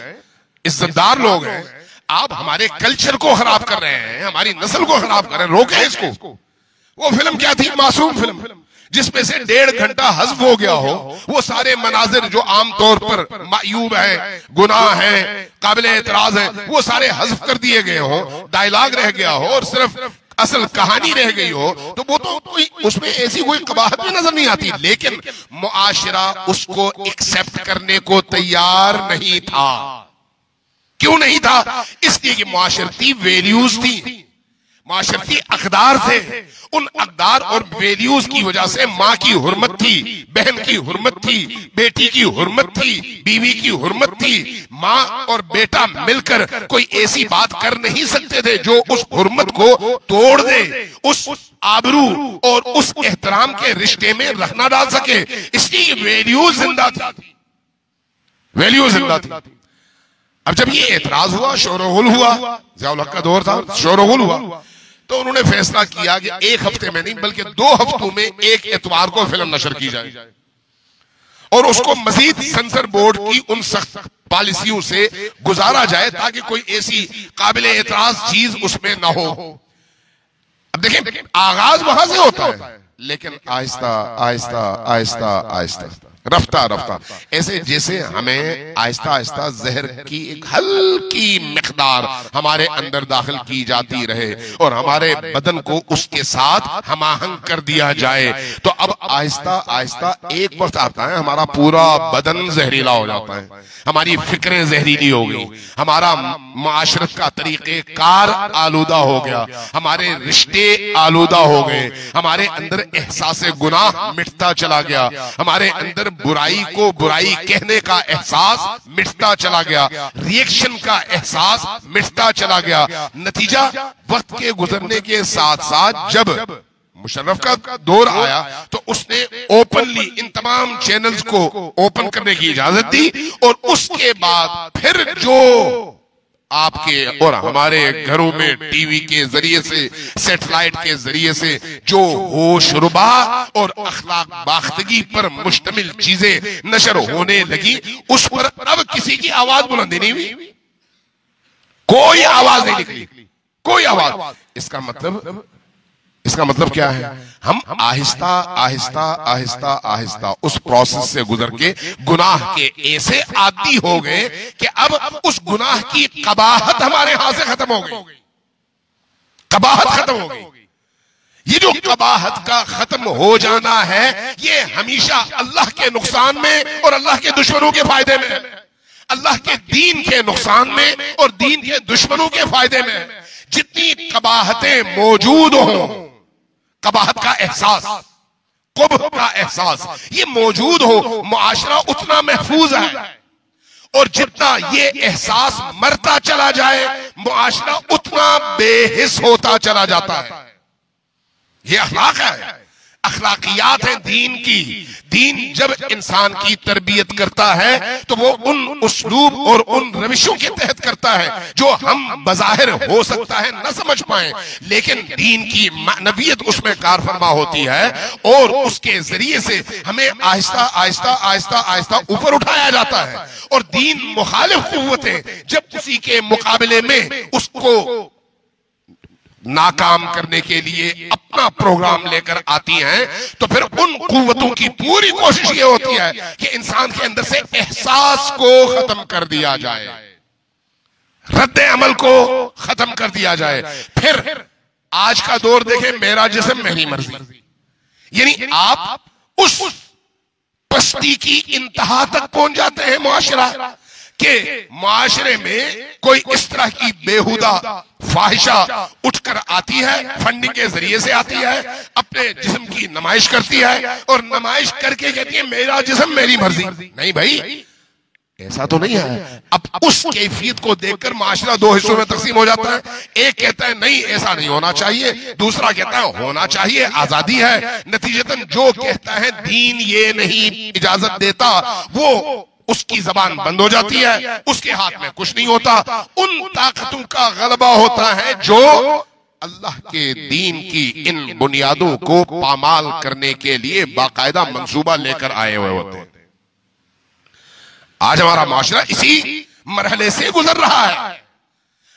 A: इज्जतदार लोग हैं, आप हमारे कल्चर को खराब कर रहे हैं, हमारी नस्ल को खराब कर रहे हैं, रोकें इसको। वो फिल्म क्या थी? मासूम फिल्म, जिसमें से 1.5 घंटा हज़्फ हो गया हो। वो सारे मनाजिर जो आमतौर पर मायूब है, गुनाह है, काबिल एतराज है, वो सारे हज़्फ कर दिए गए हो, डायलॉग रह गया हो और सिर्फ असल कहानी रह गई हो, तो वो तो उसमें ऐसी कोई कबाहत भी नजर नहीं आती। लेकिन मुआशरा उसको एक्सेप्ट करने को तैयार नहीं था। क्यों नहीं था? इसलिए कि मुआशरती वैल्यूज थी, माशरती अकदार थे। उन अकदार और वैल्यूज की वजह से माँ की हुर्मत थी, बहन की हुर्मत थी, बेटी की हुर्मत थी, बीवी की हुर्मत थी। माँ और बेटा मिलकर कोई ऐसी बात कर नहीं सकते थे जो उस हुर्मत को तोड़ दे, उस आबरू और उस एहतराम के रिश्ते में रखना डाल सके। इसलिए वैल्यूज जिंदा थी, वैल्यूज जिंदा थी। अब जब ये एतराज हुआ, शोरगुल हुआ, ज़ियाउल हक का दौर था, शोरगुल हुआ, तो उन्होंने फैसला किया कि 1 हफ्ते में नहीं बल्कि 2 हफ्तों में एक एतवार को फिल्म नशर की जाए और उसको मजीद सेंसर बोर्ड की उन सख्त पॉलिसियों से गुजारा जाए ताकि कोई ऐसी काबिल एतराज चीज उसमें ना हो। अब देखें, आगाज वहां से होता है, लेकिन आहिस्ता आहिस्ता आहिस्ता आहिस्ता, रफ्ता रफ्ता, ऐसे जैसे हमें आहिस्ता आहिस्ता जहर की एक हल्की मिकदार हमारे अंदर दाखिल की जाती रहे और हमारे बदन को उसके साथ हमाहंग कर दिया जाए, तो अब आहिस्ता आहिस्ता एक वक्त आता है हमारा पूरा बदन जहरीला हो जाता है, हमारी फिक्रें जहरीली हो गई, हमारा माशरत का तरीके कार आलूदा हो गया, हमारे रिश्ते आलूदा हो गए, हमारे अंदर एहसास गुनाह मिटता चला गया, हमारे अंदर बुराई को बुराई कहने का एहसास मिटता चला गया, रिएक्शन का एहसास मिटता चला गया। नतीजा वक्त के गुजरने के साथ साथ जब मुशर्रफ का दौर आया तो उसने ओपनली इन तमाम चैनल्स को ओपन करने की इजाजत दी और उसके बाद फिर जो आपके और हमारे घरों में टीवी के जरिए से, सैटेलाइट के जरिए से जो होशरुबा और अखलाक बाख्तगी पर मुश्तमिल चीजें नशर होने लगी, उस पर अब किसी की आवाज बुलंदी नहीं हुई, कोई आवाज नहीं निकली, कोई आवाज। इसका मतलब क्या है? हम आहिस्ता आहिस्ता आहिस्ता आहिस्ता उस प्रोसेस से गुजर के गुनाह के ऐसे आदी हो गए कि अब उस गुनाह की कबाहत हमारे हाथ से खत्म हो गई, कबाहत खत्म हो गई। ये जो कबाहत का खत्म हो जाना है, ये हमेशा अल्लाह के नुकसान में और अल्लाह के दुश्मनों के फायदे में, अल्लाह के दीन के नुकसान में और दीन के दुश्मनों के फायदे में। जितनी कबाहतें मौजूद हों, कबाहत का एहसास, कुब्ह का एहसास ये मौजूद हो, मुआशरा उतना महफूज है। और जितना ये एहसास मरता चला जाए, मुआशरा उतना बेहिस होता चला जाता है। ये अखलाक है, अखलाकियात है दीन की। दीन जब इंसान की तरबियत करता है तो वो उन उस्लूब और उन रविशों के तहत करता है जो हम बज़ाहिर हो सकता है न समझ पाए, लेकिन दीन की मानवियत उसमें कारफरमा होती है और उसके जरिए से हमें आहिस्ता आहिस्ता आहिस्ता आहिस्ता ऊपर उठाया जाता है। और दीन मुखालिफ कुव्वतें जब उसी के मुकाबले में उसको नाकाम करने के लिए अपना प्रोग्राम लेकर आती हैं, तो फिर उन कुव्वतों की पूरी कोशिश ये होती है कि इंसान के अंदर से एहसास को खत्म कर दिया जाए, रद्द अमल को खत्म कर दिया जाए। फिर आज का दौर देखें, मेरा जिस्म मेरी मर्जी, यानी आप उस पस्ती की इंतहा तक पहुंच जाते हैं मुआशरा के मुआशरे में कोई इस तरह की बेहुदा फाहिशा उठकर आती है, फंडिंग के जरिए से आती है, अपने जिस्म की नुमाइश करती है और नुमाइश करके कहती है मेरा जिस्म मेरी मर्जी। नहीं भाई, ऐसा तो नहीं है। अब उस कैफियत को देखकर माशरा दो हिस्सों में तकसीम हो जाता है। एक कहता है नहीं ऐसा नहीं होना चाहिए, दूसरा कहता है होना चाहिए, आजादी है। नतीजतन जो कहता है दीन ये नहीं इजाजत देता, वो उसकी जबान बंद हो जाती है, उसके हाथ में कुछ नहीं होता। उन ताकतों का गलबा होता है जो अल्लाह के दीन की इन बुनियादों को पामाल करने के लिए बाकायदा मंसूबा लेकर आए हुए होते हैं। आज हमारा माशरा इसी मरहले से गुजर रहा है।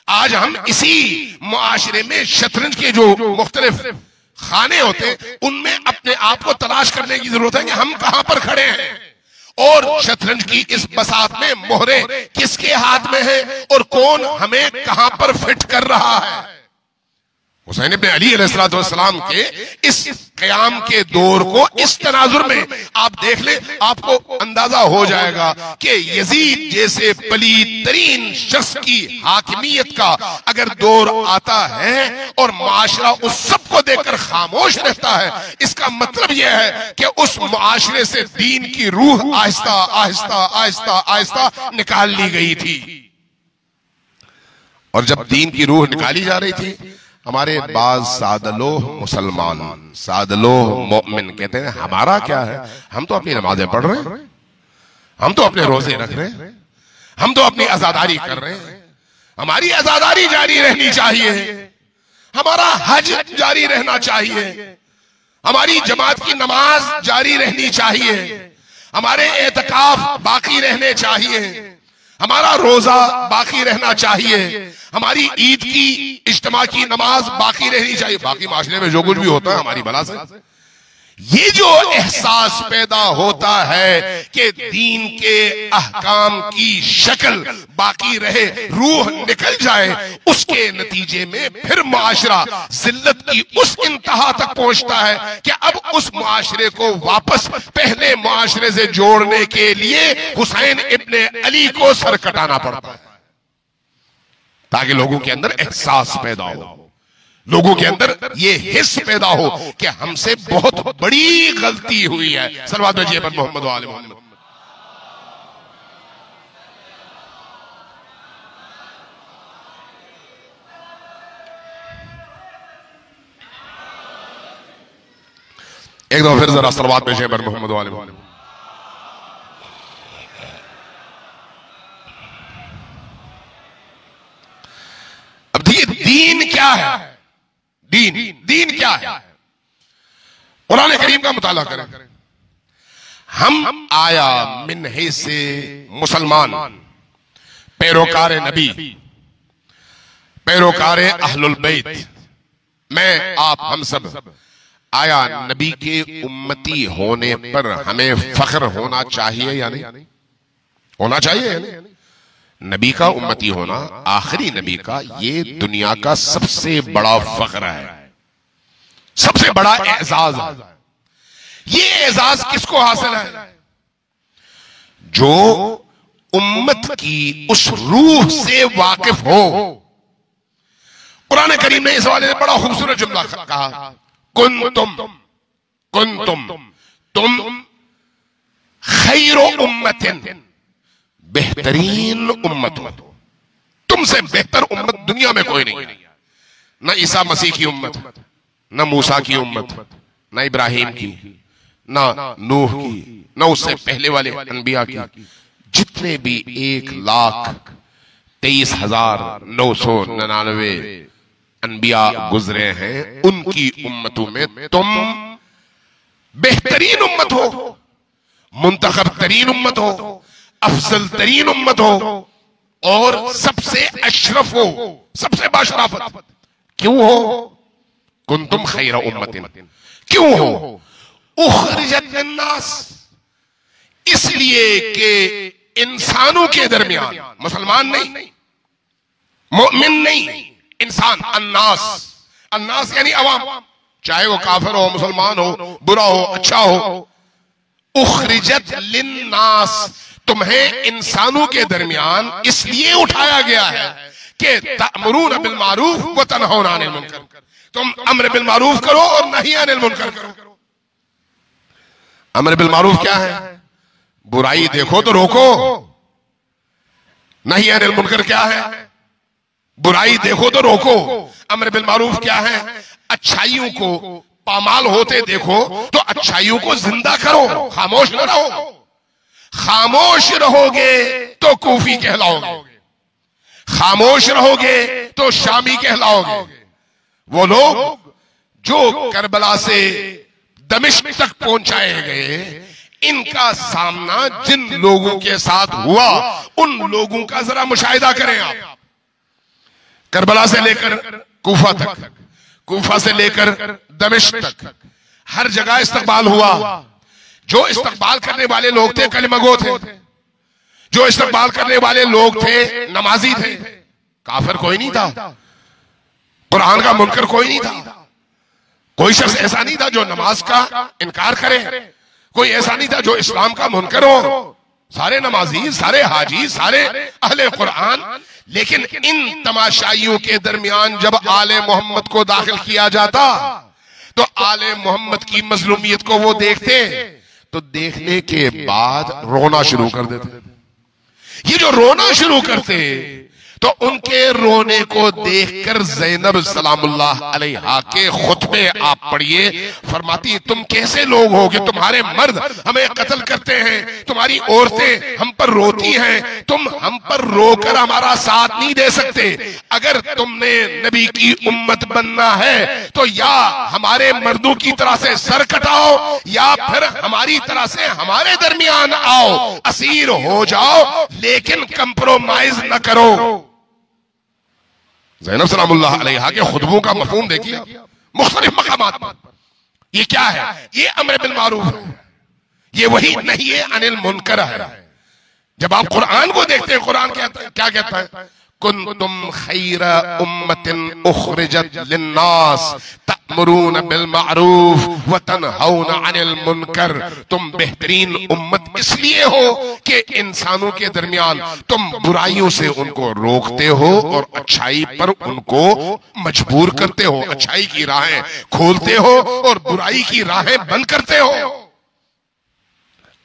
A: आज हम इसी मुआशरे में शतरंज के जो मुख्तलिफ खाने होते हैं उनमें अपने आप को तलाश करने की जरूरत है कि हम कहां पर खड़े हैं और शतरंज की इस बसात में मोहरे किसके हाथ में है और कौन हमें कहां पर फिट कर रहा है। हुसैन इब्न अली अलैहिस्सलाम के इस क़याम के दौर को इस तनाजुर में आप देख ले, आपको अंदाजा हो जाएगा कि यजीद जैसे पलीद तरीन शख्स की हाकिमियत का अगर दौर आता है और माशरा उस सब को देखकर खामोश रहता है, इसका मतलब यह है कि उस मुआशरे से दीन की रूह आहिस्ता आहिस्ता आहिस्ता आहिस्ता निकाल ली गई थी। और जब दीन की रूह निकाली जा रही थी, हमारे बाज सादलो मुसलमान, सादलो मोमिन कहते हैं हमारा क्या है, हम तो अपनी नमाजें पढ़ रहे हैं, हम तो अपने रोजे रख रहे हैं, हम तो अपनी आजादारी कर रहे हैं, हमारी आजादारी जारी रहनी चाहिए, हमारा हज जारी रहना चाहिए, हमारी जमात की नमाज जारी रहनी चाहिए, हमारे एतकाफ बाकी रहने चाहिए, हमारा रोजा बाकी रहना चाहिए, हमारी ईद की इज्तिमा की नमाज बाकी रहनी चाहिए, बाकी माशरे में जो कुछ भी होता है हमारी भला से। ये जो एहसास पैदा होता है कि दीन के अहकाम की शक्ल बाकी रहे, रूह निकल जाए, उसके नतीजे में फिर मुआशरा जिल्लत की उस इंतहा तक पहुंचता है कि अब उस मुआशरे को वापस पहले मुआशरे से जोड़ने के लिए हुसैन इब्ने अली को सर कटाना पड़ता है, ताकि लोगों के अंदर एहसास पैदा हो, लोगों के अंदर ये हिस्स पैदा हो कि हमसे बहुत बड़ी गलती हुई है। सल्लल्लाहु अलैहि वसल्लम मोहम्मद व आले मोहम्मद। एक दफा फिर जरा सल्लल्लाहु अलैहि वसल्लम मोहम्मद व आले मोहम्मद। अब दीन क्या है, दीन क्या है? कुरान करीम का मुताला करें। हम आया मिन्हे से मुसलमान, पैरोकार नबी, पैरोकार अहलुल बैत, मैं आप हम सब आया नबी के उम्मती होने पर हमें फख्र होना चाहिए या नहीं? होना चाहिए या नहीं? नबी का उम्मती होना, आखिरी नबी का, ये दुनिया का सबसे बड़ा फख्र है, सबसे बड़ा एजाज है। ये एजाज किसको हासिल है? जो उम्मत की उस रूह से वाकिफ हो। कुरान करीम ने इस वाले ने बड़ा खूबसूरत जुमला कहा, कुंतुम तुम खैरो उम्मतिन, बेहतरीन उम्मत हो। तुमसे बेहतर उम्मत दुनिया में कोई नहीं है। न ईसा मसीह की उम्मत, न मूसा की उम्मत, न इब्राहिम की, न नूह की, न उससे पहले वाले अनबिया की। जितने भी 1,23,999 अनबिया गुजरे हैं, उनकी उम्मतों में तुम बेहतरीन उम्मत हो, मुंतखब तरीन उम्मत हो, अफजल तरीन उम्मत हो और सबसे अशरफ हो, सबसे बाशराफत। क्यों हो? कुंतुम खैरा उम्मतिन। क्यों हो? उखरिजत लिन्नास, इसलिए कि इंसानों के दरमियान, मुसलमान नहीं, मोमिन नहीं, इंसान, अन्नास। अन्नास यानी अवाम, चाहे वो काफिर हो, मुसलमान हो, बुरा हो, अच्छा हो। उखरिजत लिन्नास, तुम्हें इंसानों के दरमियान इसलिए उठाया गया है कि तअमुरून बिल मारूफ व तनहौना अनिल मुनकर, तुम अम्र बिल मारूफ करो और नही अनिल मुनकर करो। अम्र बिल मारूफ क्या है? बुराई देखो तो रोको। नही अनिल मुनकर क्या है? बुराई देखो तो रोको। अम्र बिल मारूफ क्या है? अच्छाइयों को पामाल होते देखो तो अच्छाइयों को जिंदा करो, खामोश न रहो। खामोश रहोगे तो कूफी कहलाओगे, खामोश रहोगे तो शामी कहलाओगे। वो लोग जो करबला से दमिश्क तक पहुंचाए गए, इनका सामना जिन लोगों के साथ हुआ, उन लोगों का जरा मुशाहिदा करें आप। करबला से लेकर कूफा तक, कूफा से लेकर दमिश्क तक, हर जगह इस्तकबाल हुआ। जो इस्तकबाल करने वाले लोग थे कलिमगो थे, जो इस्तकबाल करने वाले लोग थे नमाजी थे। काफिर कोई नहीं था, कुरान का मुनकर कोई नहीं था। कोई शख्स ऐसा नहीं था जो नमाज का इनकार करे, कोई ऐसा नहीं था जो इस्लाम का मुनकर हो। सारे नमाजी, सारे हाजी, सारे अहले कुरान। लेकिन इन तमाशाइयों के दरमियान जब आले मोहम्मद को दाखिल किया जाता तो आले मोहम्मद की मजलूमियत को वो देखते तो देखने के बाद रोना शुरू कर देते। ये जो रोना शुरू करते तो उनके रोने को देखकर ज़ैनब सलामुल्लाह अलैहा के खुतबे आप पढ़िए। फरमाती, तुम कैसे लोग हो कि तुम्हारे मर्द हमें कत्ल करते हैं, तुम्हारी औरतें हम पर रोती हैं, तुम हम पर रोकर हमारा साथ नहीं दे सकते। अगर तुमने नबी की उम्मत बनना है तो या हमारे मर्दों की तरह से सर कटाओ या फिर हमारी तरह से हमारे दरमियान आओ, असीर हो जाओ, लेकिन कंप्रोमाइज न करो। ज़ैनब सलामुल्लाह अलैहा के खुतबों का मफ़हूम देखिए मुख्तलिफ मकामात पर। ये क्या है? ये अम्र बिल मारूफ है, ये वही नहीं है अनिल मुनकर है। जब आप कुरान को देखते हैं, कुरान क्या कहता है? कुंतुम खैरा उम्मतिन उखरिजत लिन्नास तअमुरून बिल मारूफ व तनहौना अनिल मुनकर। तुम बेहतरीन उम्मत इसलिए हो कि इंसानों के दरमियान तुम बुराइयों से उनको रोकते हो और अच्छाई पर उनको मजबूर करते हो, अच्छाई की राहें खोलते हो और बुराई की राहें बंद करते हो।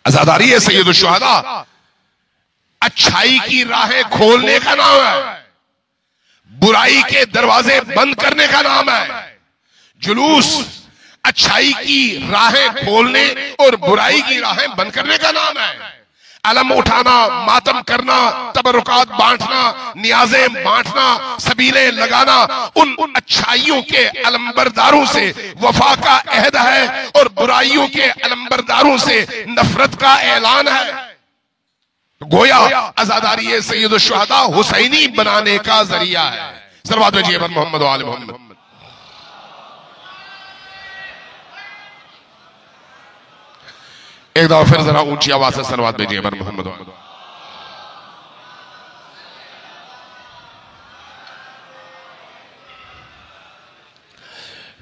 A: अज़ादारी है सैयदुश शुहदा, अच्छाई की राहें खोलने का नाम है, बुराई के दरवाजे बंद करने का नाम है। जुलूस अच्छाई की राहें खोलने और बुराई की राहें बंद करने का नाम है। अलम उठाना, मातम करना, तबरुकात बांटना, नियाजें बांटना, सबीलें लगाना, उन अच्छाइयों के अलंबरदारों से वफा का अहद है और बुराइयों के अलंबरदारों से नफरत का ऐलान है। गोया आजादारी सैयदुश शुहदा हुसैनी बनाने का जरिया है। सलवात भेजिए पर मोहम्मद व आले मोहम्मद। एक दफा फिर जरा ऊंची आवाज से सलवात भेजिए पर मोहम्मद।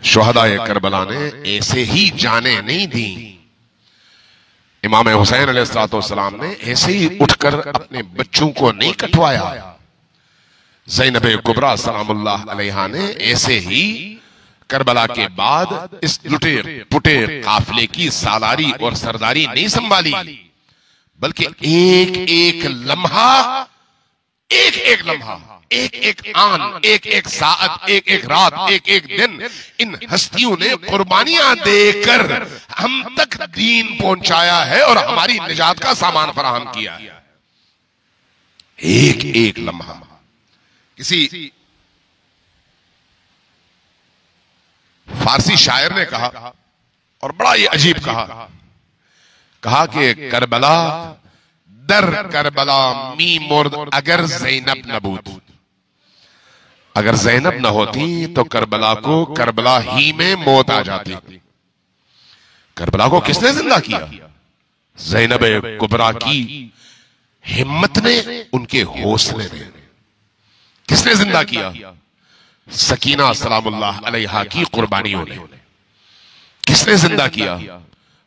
A: शुहदाए करबला ने ऐसे ही जाने नहीं दी। इमाम हुसैन अलैहिस्सलाम ने ऐसे ही उठकर अपने बच्चों को नहीं कटवाया। ज़ैनब कुबरा सलामुल्लाह अलैहा ने ऐसे ही करबला के बाद इस लुटे पुटे काफिले की सालारी और सरदारी नहीं संभाली, बल्कि एक एक लम्हा, एक एक लम्हा, एक एक आन, एक एक साअत, एक एक रात, एक एक दिन इन हस्तियों ने कुर्बानियां देकर हम तक दीन पहुंचाया है और हमारी निजात का सामान फराहम किया है। एक एक लम्हा। किसी फारसी शायर ने कहा, और बड़ा ये अजीब कहा कि करबला दर करबला मी मुर्द अगर ज़ैनब न बूद। अगर ज़ैनब न होती तो करबला को करबला ही में मौत आ जाती। करबला को किसने जिंदा किया? ज़ैनब कुबरा की हिम्मत ने, उनके हौसले ने। किसने जिंदा किया? सकीना सलामुल्लाह अलैहा की कुर्बानियों ने। किसने जिंदा किया?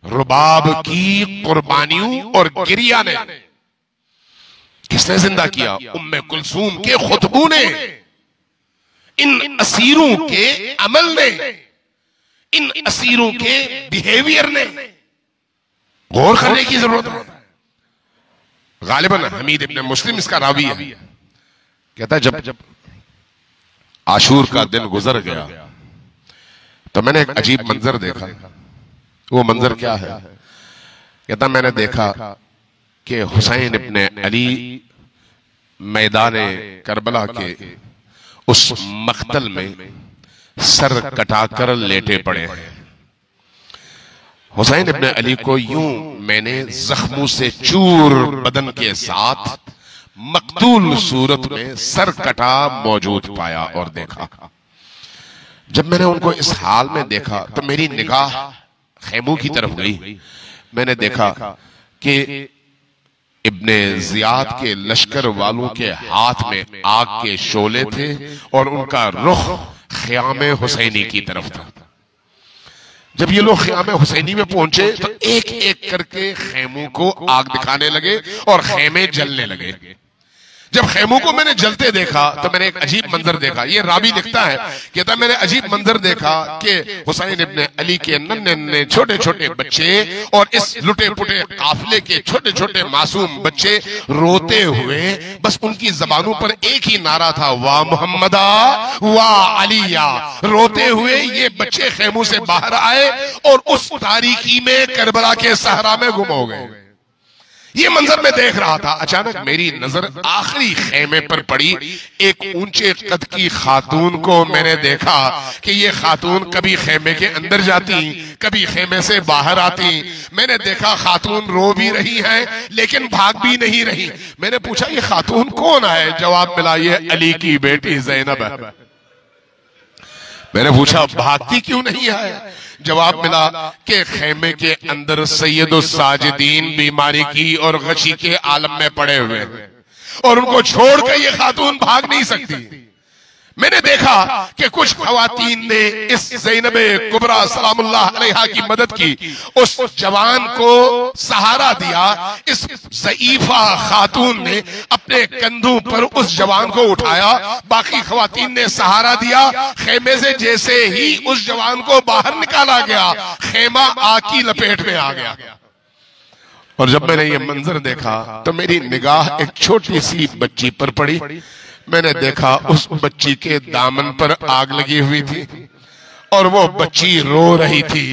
A: रुबाब की कुर्बानियों और गिरिया ने। किसने जिंदा किया? उम्मे कुलसूम के खुतबू ने, इन असीरों के अमल ने, इन असीरों के बिहेवियर ने। गौर करने की जरूरत है। गालिबन हमीद इब्न मुस्लिम इसका रावी है, कहता है जब आशूर का दिन गुजर गया तो मैंने एक अजीब मंजर देखा। वो मंजर क्या है? कहता मैंने देखा कि हुसैन इब्न अली मैदान करबला के उस मख्तल में सर कटाकर लेटे पड़े हैं। हुसैन इब्न अली को यूं मैंने जख्मों से चूर बदन के साथ मकतूल सूरत में सर कटा मौजूद पाया और देखा। जब मैंने उनको इस हाल में देखा तो मेरी निगाह खैमों की तरफ गई। मैंने देखा कि इब्ने जियाद के लश्कर वालों के हाथ में आग के शोले थे और उनका रुख ख़याम हुसैनी की तरफ था। जब ये लोग ख़याम हुसैनी में पहुंचे तो एक एक करके खैमों को आग दिखाने लगे और खैमे जलने लगे। जब खैमों को मैंने जलते देखा तो मैंने एक अजीब मंजर देखा। ये रावी लिखता है, कहता मैंने अजीब मंजर देखा कि हुसैन इब्न अली के नन्हे नन्हे छोटे छोटे बच्चे और इस लुटे पुटे काफिले के छोटे छोटे मासूम बच्चे रोते हुए, बस उनकी जबानों पर एक ही नारा था, वाह मुहम्मदा वाह अलिया। रोते हुए ये बच्चे खैमों से बाहर आए और उस तारीकी में करबला के सहरा में गुम हो गए। ये मंजर मैं देख रहा था, अचानक मेरी नजर आखिरी खेमे पर पड़ी। एक ऊंचे कद की खातून को मैंने देखा कि ये खातून कभी खेमे के अंदर जाती, कभी खेमे से बाहर आती। मैंने देखा खातून रो भी रही है लेकिन भाग भी नहीं रही। मैंने पूछा ये खातून कौन है? जवाब मिला ये अली की बेटी ज़ैनब है। मैंने पूछा भागती क्यों नहीं है? जवाब मिला कि खेमे के अंदर सैयदुस साजिदीन बीमारी की और गशी के आलम में पड़े हुए हैं और उनको छोड़कर ये खातून भाग नहीं सकती। मैंने देखा कि कुछ खवातीन ने इस ज़ैनब कुबरा सलामुल्लाह अलैहा की मदद की, उस जवान को सहारा दिया। इस ज़ईफा खातून ने अपने कंधों पर उस जवान को उठाया, बाकी खवातीन ने सहारा दिया। खेमे से जैसे ही उस जवान को बाहर निकाला गया, खेमा आग की लपेट में आ गया। और जब मैंने ये मंजर देखा तो मेरी निगाह एक छोटी सी बच्ची पर पड़ी। मैंने देखा उस बच्ची के दामन पर आग लगी हुई थी और वो बच्ची रो रही थी।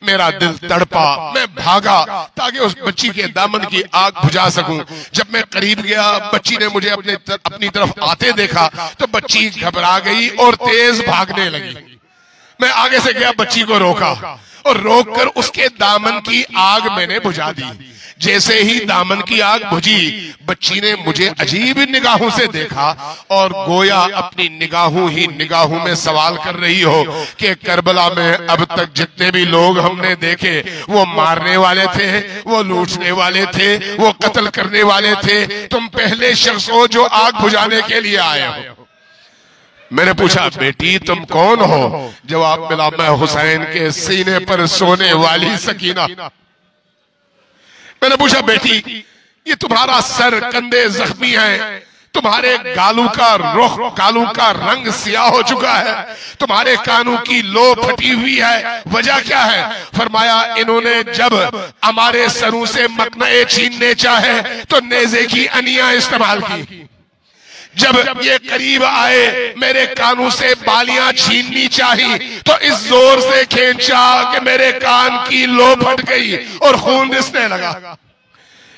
A: मेरा दिल तड़पा, मैं भागा ताकि उस बच्ची के दामन की आग बुझा सकूं। जब मैं करीब गया, बच्ची ने मुझे अपनी तरफ आते देखा तो बच्ची घबरा गई और तेज भागने लगी। मैं आगे से गया, बच्ची को रोका और रोककर उसके दामन की आग मैंने बुझा दी। जैसे ही दामन की आग बुझी, बच्ची ने मुझे अजीब निगाहों से देखा और गोया अपनी निगाहों ही निगाहों में सवाल कर रही हो कि करबला में अब तक जितने भी लोग हमने देखे वो मारने वाले थे, वो लूटने वाले थे, वो कत्ल करने वाले थे। तुम पहले शख्स हो जो आग बुझाने के लिए आए हो। मैंने पूछा बेटी तुम कौन हो? जवाब मिला मैं हुसैन के सीने पर सोने वाली सकीना। मैंने पूछा बेटी ये तुम्हारा सर कंधे जख्मी है, तुम्हारे गालों का रुख, गालों का रंग सियाह हो चुका है, तुम्हारे कानों की लो फटी हुई है, वजह क्या है? फरमाया इन्होंने जब हमारे सरों से मकने छीनने चाहे तो नेज़े की अनियां इस्तेमाल की। जब ये करीब आए मेरे कानों से बालियां छीननी चाहिए तो इस जोर से खींचा कि मेरे कान की लो फट गई और खून रिसने लगा।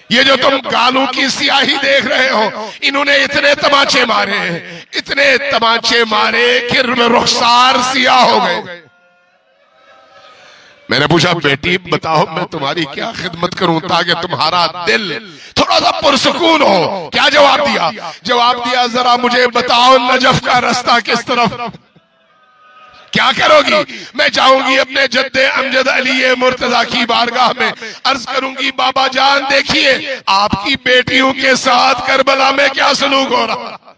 A: ये जो तुम गालों की स्याही देख रहे हो, इन्होंने इतने तमाचे मारे, इतने तमाचे मारे कि रुखसार सियाह हो गए। मैंने पूछा बेटी बताओ मैं तुम्हारी क्या खिदमत करूं ताकि तुम्हारा दिल थोड़ा सा पुरसुकून हो? क्या जवाब दिया? जवाब दिया जरा मुझे बताओ नजफ का रास्ता किस तरफ? क्या करोगी? मैं जाऊंगी अपने जद्दे अमजद अली मुर्तजा की बारगाह में, अर्ज करूंगी बाबा जान देखिए आपकी बेटियों के साथ करबला में क्या सलूक हो रहा।